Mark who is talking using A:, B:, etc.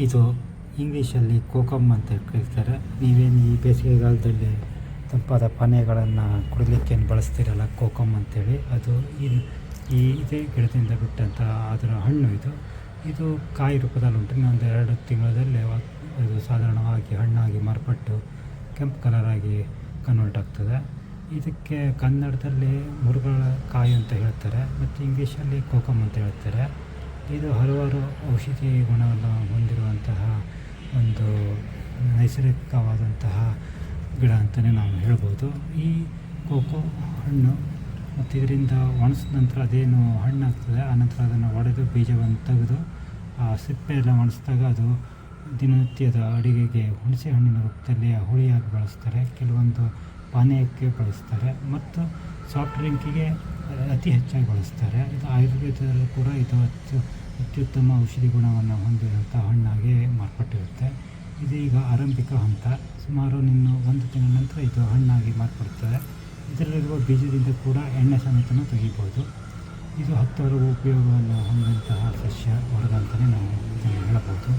A: ಇದು ಇಂಗ್ಲೀಷಲ್ಲಿ ಕೋಕಮ್ ಅಂತ ಕರೀತಾರೆ. ನೀವೇನು ಈ ಬೇಸಿಗೆಗಾಲದಲ್ಲಿ ತಂಪಾದ ಪಾನೀಯಗಳನ್ನು ಕುಡಿಲಿಕ್ಕೇನು ಬಳಸ್ತೀರಲ್ಲ ಕೋಕಮ್ ಅಂತೇಳಿ, ಅದು ಇದೇ ಗಿಡದಿಂದ ಬಿಟ್ಟಂಥ ಅದರ ಹಣ್ಣು ಇದು ಕಾಯಿ ರೂಪದಲ್ಲಿ ಉಂಟು. ಇನ್ನೊಂದು 2 ತಿಂಗಳಲ್ಲಿ ಅದು ಸಾಧಾರಣವಾಗಿ ಹಣ್ಣಾಗಿ ಮಾರ್ಪಟ್ಟು ಕೆಂಪು ಕಲರಾಗಿ ಕನ್ವರ್ಟ್ ಆಗ್ತದೆ. ಇದಕ್ಕೆ ಕನ್ನಡದಲ್ಲಿ ಮುರುಗಳ ಕಾಯಿ ಅಂತ ಹೇಳ್ತಾರೆ ಮತ್ತು ಇಂಗ್ಲೀಷಲ್ಲಿ ಕೋಕಮ್ ಅಂತ ಹೇಳ್ತಾರೆ. ಇದು ಹಲವಾರು ಔಷಧಿ ಗುಣವನ್ನು ಹೊಂದಿರುವಂತಹ ಒಂದು ನೈಸರ್ಗಿಕವಾದಂತಹ ಗಿಡ ಅಂತಲೇ ನಾವು ಹೇಳ್ಬೋದು. ಈ ಕೋಕೋ ಹಣ್ಣು ಮತ್ತು ಇದರಿಂದ ಒಣಸಿದ ನಂತರ ಅದೇನು ಹಣ್ಣಾಗ್ತದೆ, ಆನಂತರ ಅದನ್ನು ಒಡೆದು ಬೀಜವನ್ನು ತೆಗೆದು ಆ ಸಿಪ್ಪೆ ಎಲ್ಲ ಒಣಸಿದಾಗ ಅದು ದಿನನಿತ್ಯದ ಅಡುಗೆಗೆ ಹುಣಸೆ ಹಣ್ಣಿನ ರೂಪದಲ್ಲಿ ಹುಳಿಯಾಗಿ ಬಳಸ್ತಾರೆ. ಕೆಲವೊಂದು ಪಾನೀಯಕ್ಕೆ ಬಳಸ್ತಾರೆ ಮತ್ತು ಸಾಫ್ಟ್ ಡ್ರಿಂಕಿಗೆ ಅತಿ ಹೆಚ್ಚಾಗಿ ಬಳಸ್ತಾರೆ. ಇದು ಆಯುರ್ವೇದದಲ್ಲೂ ಕೂಡ ಇದು ಅತ್ಯುತ್ತಮ ಔಷಧಿ ಗುಣವನ್ನು ಹೊಂದಿರುವಂಥ ಹಣ್ಣಾಗಿ ಮಾರ್ಪಟ್ಟಿರುತ್ತೆ. ಇದು ಈಗ ಆರಂಭಿಕ ಹಂತ. ಸುಮಾರು 1 ತಿಂಗಳ ನಂತರ ಇದು ಹಣ್ಣಾಗಿ ಮಾರ್ಪಡ್ತದೆ. ಇದರಲ್ಲಿರುವ ಬೀಜದಿಂದ ಕೂಡ ಎಣ್ಣೆ ಸಮೇತನೂ ತೆಗಿಬೋದು. ಇದು ಹತ್ತಾರು ಉಪಯೋಗವನ್ನು ಹೊಂದಿದಂತಹ ಸಸ್ಯ ವರ್ಗ ಅಂತಲೇ ನಾವು ಇದನ್ನು ಹೇಳಬಹುದು.